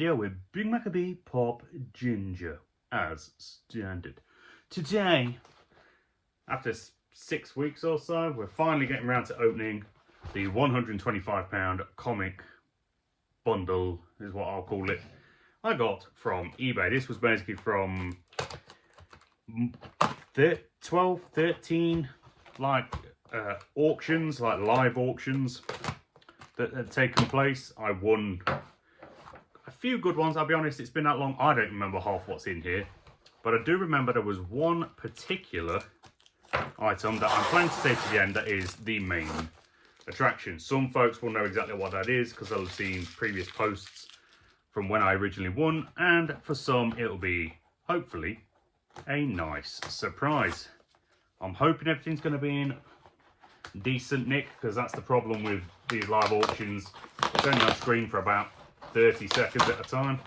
here with Big Maccabee Pop Ginger, as standard. Today, after 6 weeks or so, we're finally getting around to opening the £125 comic bundle, is what I'll call it, I got from eBay. This was basically from 12, 13, auctions, like live auctions that had taken place. I won a few good ones. I'll be honest, it's been that long, I don't remember half what's in here. But I do remember there was one particular item that I'm planning to say to the end that is the main attraction. Some folks will know exactly what that is because they'll have seen previous posts from when I originally won. And for some, it'll be, hopefully, a nice surprise. I'm hoping everything's going to be in decent nick, because that's the problem with these live auctions. It's only on screen for about 30 seconds at a time,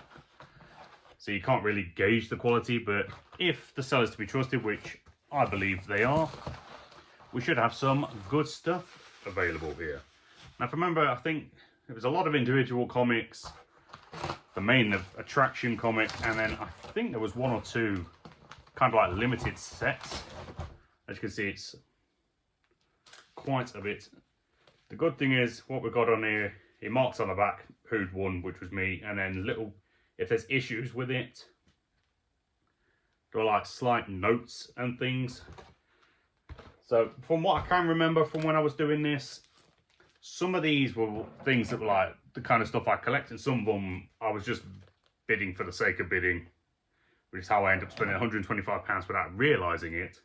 so you can't really gauge the quality. But if the seller's to be trusted, which I believe they are, we should have some good stuff available here. Now, if I remember, I think there was a lot of individual comics, the main attraction comic, and then I think there was one or two kind of like limited sets. As you can see, it's quite a bit. The good thing is, what we've got on here, it marks on the back who'd won, which was me, and then little, if there's issues with it, there are like slight notes and things. So from what I can remember from when I was doing this, some of these were things that were like the kind of stuff I collect, and some of them I was just bidding for the sake of bidding, which is how I end up spending £125 without realising it.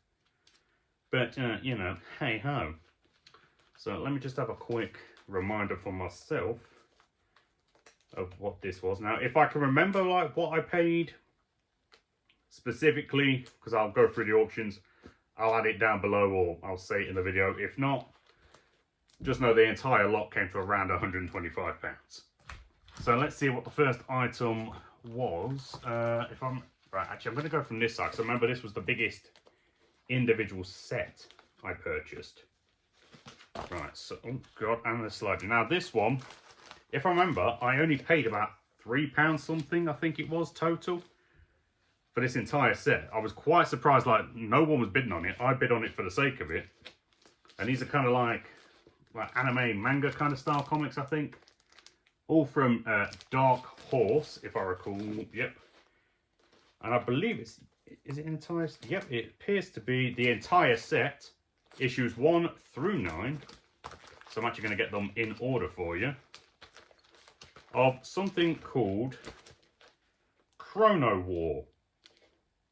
But, you know, hey-ho. So let me just have a quick reminder for myself of what this was. Now, if I can remember, like, what I paid specifically, because I'll go through the auctions, I'll add it down below, or I'll say it in the video. If not, just know the entire lot came to around £125. So let's see what the first item was. If I'm... Right, actually, I'm going to go from this side, because remember, this was the biggest individual set I purchased. Right, so, oh god, and the sliding. Now this one, if I remember, I only paid about £3 something, I think it was, total, for this entire set. I was quite surprised, like, no one was bidding on it. I bid on it for the sake of it. And these are kind of like anime, manga kind of style comics, I think. All from Dark Horse, if I recall, yep. And I believe it's, is it entire? Yep, it appears to be the entire set, issues 1 through 9. So I'm actually going to get them in order for you. Of something called Chrono War.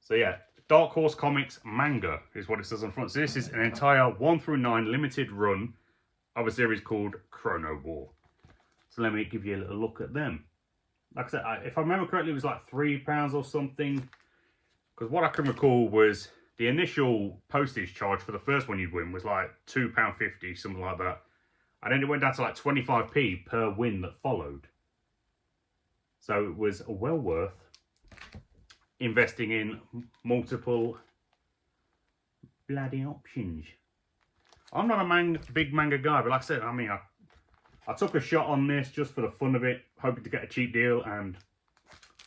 So yeah, Dark Horse Comics manga is what it says on front. So this is an entire 1 through 9 limited run of a series called Chrono War. So let me give you a little look at them. Like I said, if I remember correctly, it was like £3 or something. Because what I can recall was the initial postage charge for the first one you'd win was like £2.50, something like that. And then it went down to like 25p per win that followed. So it was well worth investing in multiple bloody options. I'm not a big manga guy, but like I said, I mean, I took a shot on this just for the fun of it, hoping to get a cheap deal, and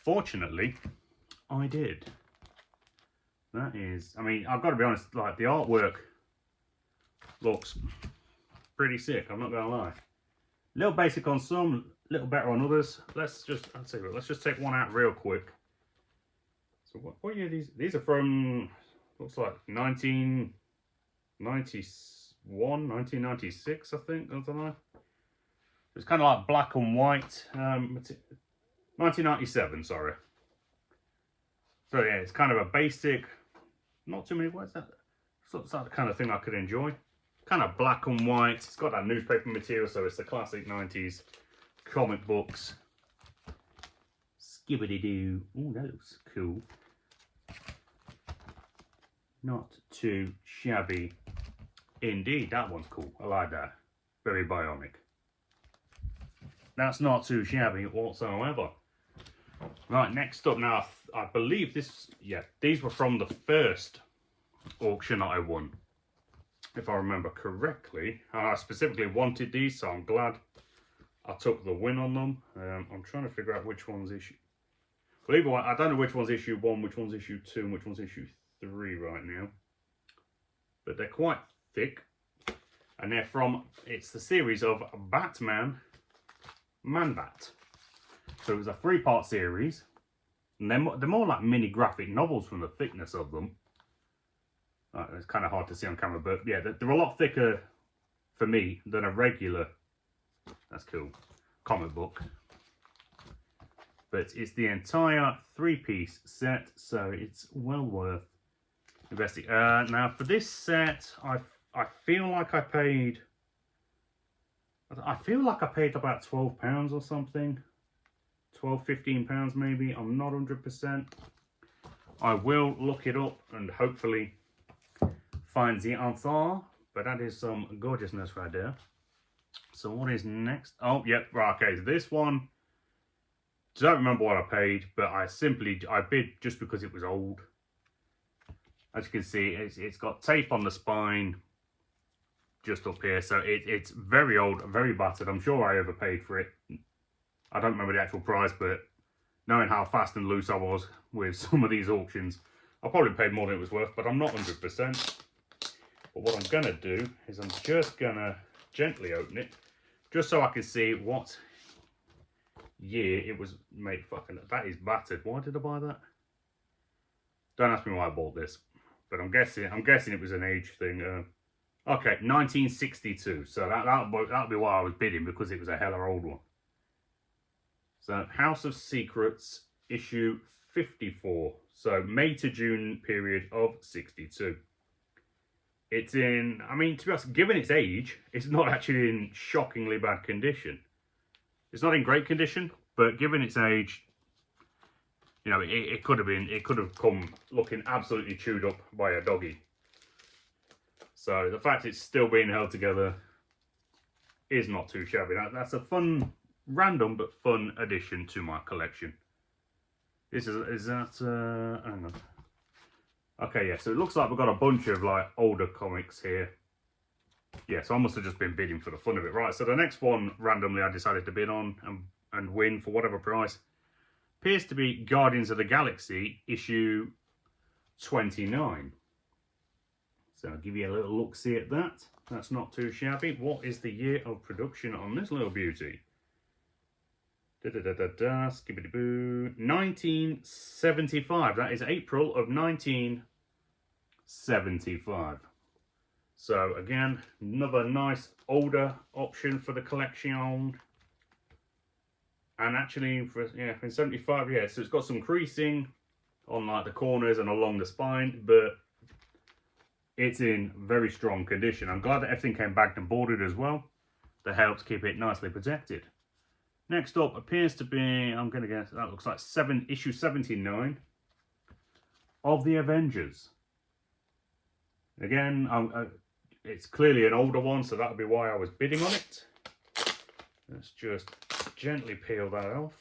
fortunately, I did. That is, I mean, I've got to be honest, like, the artwork looks pretty sick, I'm not going to lie. A little basic on some, a little better on others. Let's just take one out real quick. So what year are these? These are from, looks like 1991, 1996, I think, don't I know. It's kind of like black and white. 1997, sorry. So yeah, it's kind of a basic, not too many words. That's the kind of thing I could enjoy. Kind of black and white. It's got that newspaper material, so it's the classic 90s comic books. Skibbity-doo. Ooh, that looks cool. Not too shabby. Indeed, that one's cool. I like that. Very bionic. That's not too shabby whatsoever. Right, next up now, I believe this, yeah, these were from the first auction that I won, if I remember correctly. I specifically wanted these, so I'm glad I took the win on them. I'm trying to figure out which one's issue. But either way, I don't know which one's issue 1, which one's issue 2, and which one's issue 3 right now. But they're quite thick. And they're from, it's the series of Batman Man-Bat. So it was a 3-part series. And they're more like mini graphic novels from the thickness of them. It's kind of hard to see on camera, but yeah, they're a lot thicker for me than a regular, that's cool, comic book. But it's the entire 3-piece set, so it's well worth investing. Now for this set, I feel like I paid about £12 or something. £12–15 maybe. I'm not 100%. I will look it up and hopefully find the answer. But that is some gorgeousness right there. So what is next? Oh, yep, right, okay, so this one, I don't remember what I paid, but I bid just because it was old. As you can see, it's got tape on the spine just up here, so it's very old, very battered. I'm sure I overpaid for it. I don't remember the actual price, but knowing how fast and loose I was with some of these auctions, I probably paid more than it was worth, but I'm not 100%. But what I'm going to do is I'm just going to gently open it, just so I can see what year it was made. Fucking, that is battered. Why did I buy that? Don't ask me why I bought this, but I'm guessing it was an age thing. Okay, 1962. So that'll be why I was bidding, because it was a hella old one. So House of Secrets issue 54. So May to June period of 62. It's in, I mean, to be honest, given its age, it's not actually in shockingly bad condition. It's not in great condition, but given its age, you know, it could have come looking absolutely chewed up by a doggy. So the fact it's still being held together is not too shabby. That's a fun, random but fun addition to my collection. This is that, hang on. Okay, yeah, so it looks like we've got a bunch of like older comics here. Yeah, so I must have just been bidding for the fun of it. Right, so the next one randomly I decided to bid on and win for whatever price appears to be Guardians of the Galaxy issue 29. So I'll give you a little look-see at that. That's not too shabby. What is the year of production on this little beauty? Skibbity-boo. 1975. That is April of 1975. So again, another nice older option for the collection. And actually, in 75, yeah, so it's got some creasing on like the corners and along the spine, but it's in very strong condition. I'm glad that everything came bagged and boarded as well. That helps keep it nicely protected. Next up appears to be, I'm going to guess, that looks like issue 79 of the Avengers. Again, it's clearly an older one, so that'll be why I was bidding on it. Let's just gently peel that off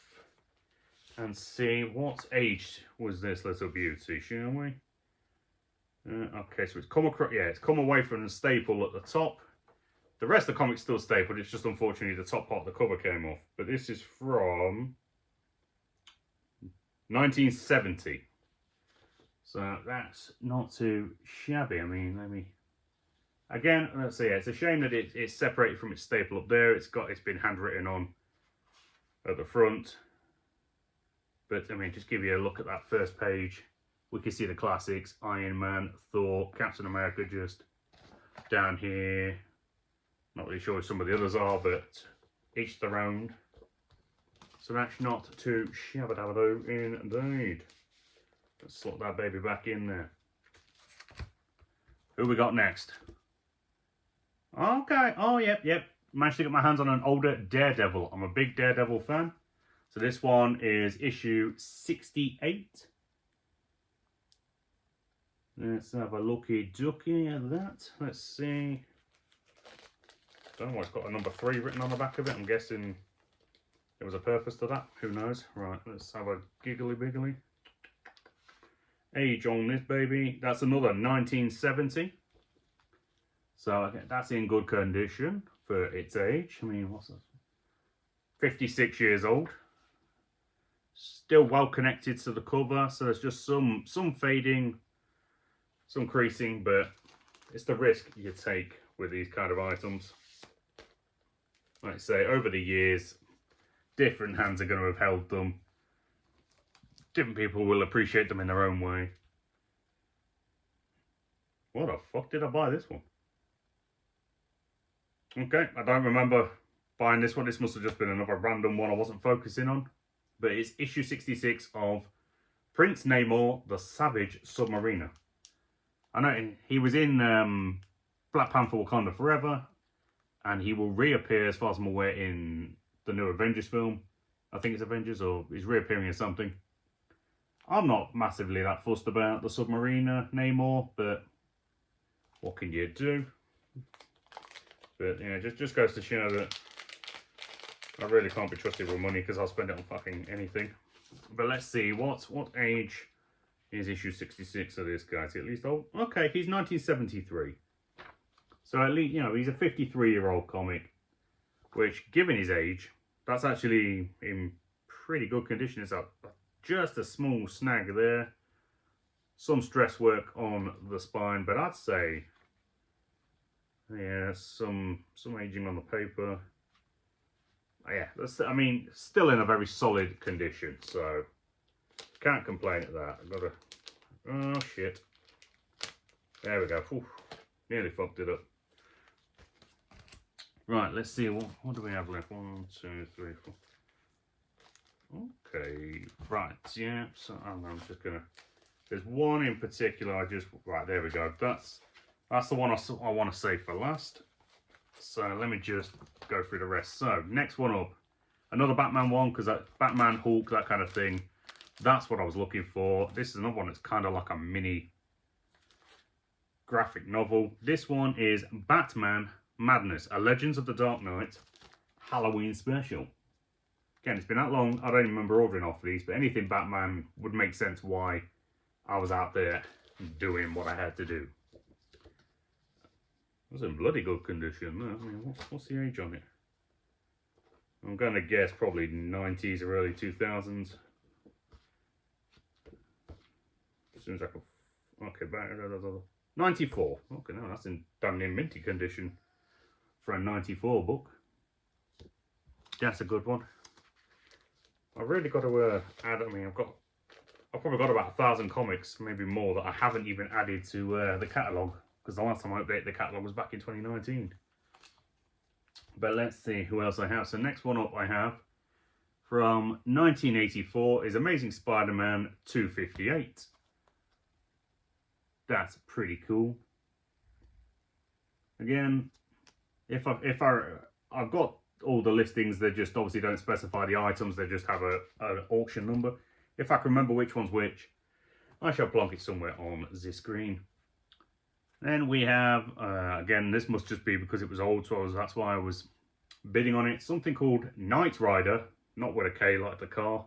and see what age was this little beauty, shall we? Okay, so it's come across, yeah, it's come away from the staple at the top. The rest of the comic's still stapled, it's just unfortunately the top part of the cover came off. But this is from 1970. So that's not too shabby. I mean, again, let's see, yeah, it's a shame that it's separated from its staple up there. It's been handwritten on at the front. But I mean, just give you a look at that first page. We can see the classics, Iron Man, Thor, Captain America just down here. Not really sure what some of the others are, but each their own. So that's not too shabba-dabba-doo indeed. Let's slot that baby back in there. Who we got next? Okay, oh, yep. Managed to get my hands on an older Daredevil. I'm a big Daredevil fan. So this one is issue 68. Let's have a looky-dooky at that. Let's see. Don't know why it's got a number 3 written on the back of it. I'm guessing there was a purpose to that. Who knows? Right, let's have a giggly-biggly. Age on this baby. That's another 1970. So okay, that's in good condition for its age. I mean, what's that? 56 years old. Still well connected to the cover, so there's just some fading, some creasing, but it's the risk you take with these kind of items. Like I say, over the years, different hands are going to have held them. Different people will appreciate them in their own way. What the fuck did I buy this one? Okay, I don't remember buying this one. This must have just been another random one I wasn't focusing on. But it's issue 66 of Prince Namor, the Savage Submariner. I know he was in Black Panther Wakanda Forever, and he will reappear, as far as I'm aware, in the new Avengers film. I think it's Avengers, or he's reappearing in something. I'm not massively that fussed about the Submariner Namor, but what can you do? But yeah, just goes to show that I really can't be trusted with money, because I'll spend it on fucking anything. But let's see, what age is issue 66 of this guy? Is he at least old? Okay, he's 1973. So at least, you know, he's a 53-year-old comic, which, given his age, that's actually in pretty good condition. It's just a small snag there. Some stress work on the spine, but I'd say, yeah, some aging on the paper. Yeah, I mean, still in a very solid condition, so can't complain at that. I've got to, oh shit, there we go. Oof, nearly fucked it up. Right, let's see, what do we have left? 1, 2, 3, 4. Okay, right, yeah, so I'm just gonna, there's one in particular right, there we go. That's the one I want to save for last. So let me just go through the rest. So next one up, another Batman one, because that Batman, Hulk, that kind of thing, that's what I was looking for. This is another one that's kind of like a mini graphic novel. This one is Batman Madness, a Legends of the Dark Knight Halloween special. Again, it's been that long, I don't even remember ordering off these, but anything Batman would make sense why I was out there doing what I had to do. It's in bloody good condition. I mean, what's the age on it? I'm going to guess probably 90s or early 2000s. As soon as I can... Okay, back... 94. Okay, no, that's in damn near minty condition for a 94 book. That's a good one. I've really got to add... I mean, I've probably got about 1,000 comics, maybe more, that I haven't even added to the catalogue. Because the last time I updated the catalogue was back in 2019. But let's see who else I have. So next one up I have, from 1984, is Amazing Spider-Man 258. That's pretty cool. Again, I've got all the listings, they just obviously don't specify the items, they just have an auction number. If I can remember which one's which, I shall plonk it somewhere on the screen. Then we have, again, this must just be because it was old, so that's why I was bidding on it. Something called Knight Rider, not with a K like the car,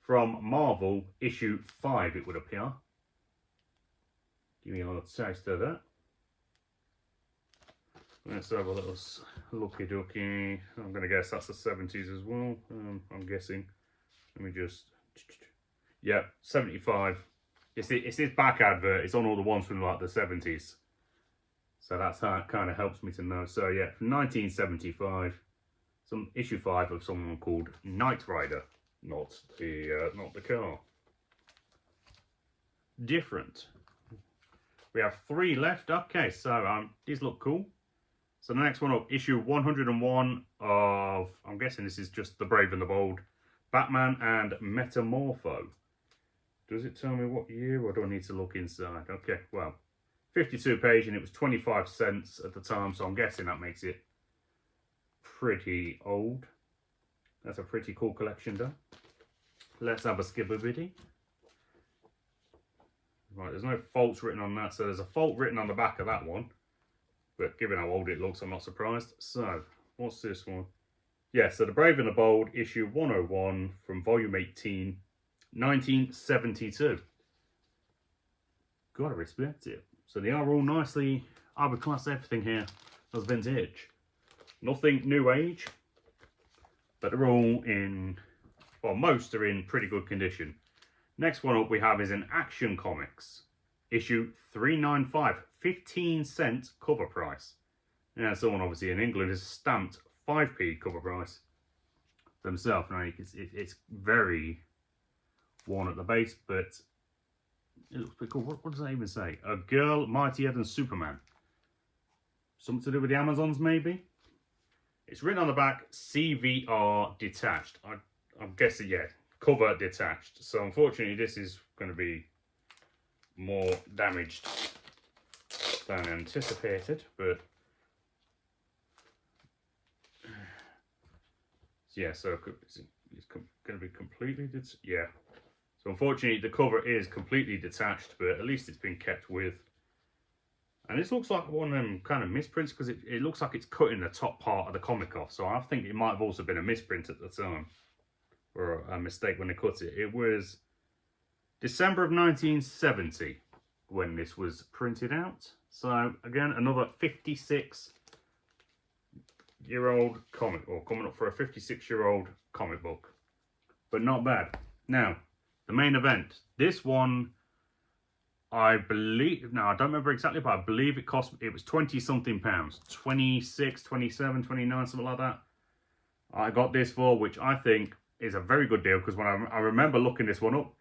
from Marvel, issue 5, it would appear. Give me a little taste of that. Let's have a little looky ducky. I'm going to guess that's the 70s as well. I'm guessing. Let me just... Yeah, 75. It's this back advert. It's on all the ones from like the 70s. So that's how it kind of helps me to know. So yeah, from 1975, some issue 5 of someone called Knight Rider, not the car. Different. We have 3 left. Okay, so these look cool. So the next one up, issue 101 of, I'm guessing this is just The Brave and the Bold, Batman and Metamorpho. Does it tell me what year, or do I need to look inside? Okay, well, 52 page, and it was 25 cents at the time, so I'm guessing that makes it pretty old. That's a pretty cool collection done. Let's have a skibberbiddie. Right, there's no faults written on that, so there's a fault written on the back of that one. But given how old it looks, I'm not surprised. So, what's this one? Yeah, so The Brave and the Bold, issue 101 from volume 18, 1972. Gotta respect it. So they are all nicely, I would class everything here as vintage. Nothing new age, but they're all in well, most are in pretty good condition. Next one up we have is an Action Comics, issue 395, 15-cent cover price. Now, someone obviously in England has stamped 5p cover price themselves. Now, it's very worn at the base, but it looks pretty cool. What does that even say? A girl mightier than Superman. Something to do with the Amazons, maybe? It's written on the back, CVR detached. I'm guessing, yeah, cover detached. So unfortunately, this is going to be more damaged than anticipated, but yeah, so it's going to be completely yeah. So unfortunately, the cover is completely detached, but at least it's been kept with. And this looks like one of them kind of misprints because it looks like it's cutting the top part of the comic off. So I think it might have also been a misprint at the time, or a mistake when they cut it. It was December of 1970 when this was printed out. So again, another 56-year-old comic, or coming up for a 56-year-old comic book, but not bad. Now, the main event. This one, I believe, now I don't remember exactly, but I believe it was 20 something pounds, 26, 27, 29, something like that. I got this for, which I think is a very good deal, because when I remember looking this one up,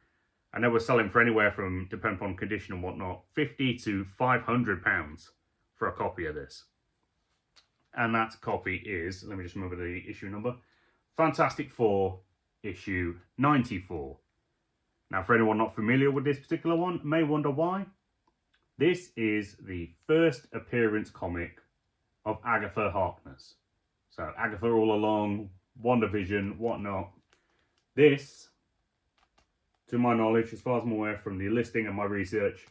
and they were selling for anywhere from, depending upon condition and whatnot, 50 to 500 pounds for a copy of this. And that copy is, let me just remember the issue number, Fantastic Four, issue 94. Now, for anyone not familiar with this particular one, may wonder why. This is the first appearance comic of Agatha Harkness. So, Agatha all along, WandaVision, whatnot. This, to my knowledge, as far as I'm aware from the listing and my research,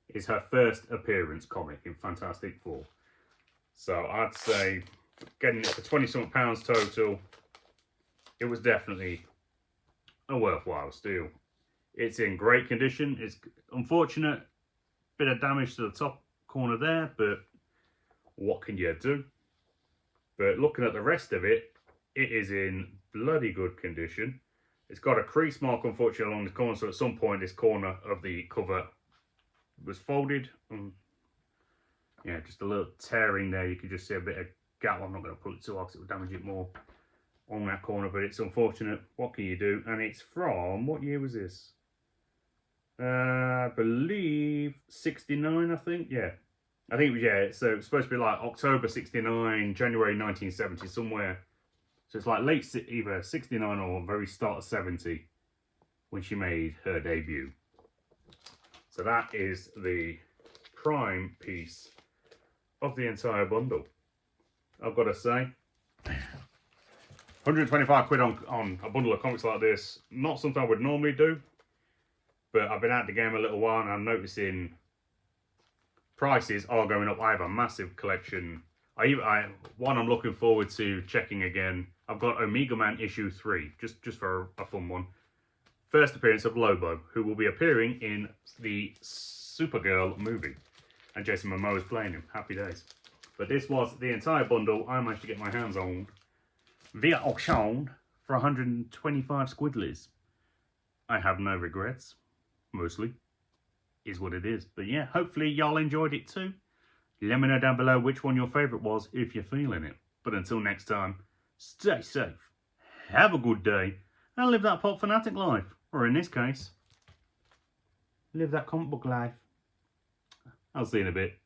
is her first appearance comic in Fantastic Four. So, I'd say, getting it for 20-something pounds total, it was definitely a worthwhile steal. It's in great condition. It's unfortunate, bit of damage to the top corner there, but what can you do? But looking at the rest of it, it is in bloody good condition. It's got a crease mark, unfortunately, along the corner, so at some point this corner of the cover was folded. Yeah, just a little tearing there. You could just see a bit of gap. I'm not going to pull it too hard because it will damage it more on that corner, but it's unfortunate. What can you do? And it's from, what year was this? I believe 69, I think. Yeah. I think it was, yeah. So it's supposed to be like October 69, January 1970, somewhere. So it's like late, either 69 or very start of 70 when she made her debut. So that is the prime piece of the entire bundle. I've got to say, 125 quid on a bundle of comics like this, not something I would normally do, but I've been out the game a little while and I'm noticing prices are going up. I have a massive collection. One I'm looking forward to checking again. I've got Omega Man issue 3, just for a fun one. First appearance of Lobo, who will be appearing in the Supergirl movie. And Jason Momoa is playing him. Happy days. But this was the entire bundle I managed to get my hands on via auction for 125 squidlies. I have no regrets. Mostly. Is what it is. But yeah, hopefully y'all enjoyed it too. Let me know down below which one your favourite was if you're feeling it. But until next time, stay safe, have a good day, and live that pop fanatic life. Or in this case, live that comic book life. I'll see you in a bit.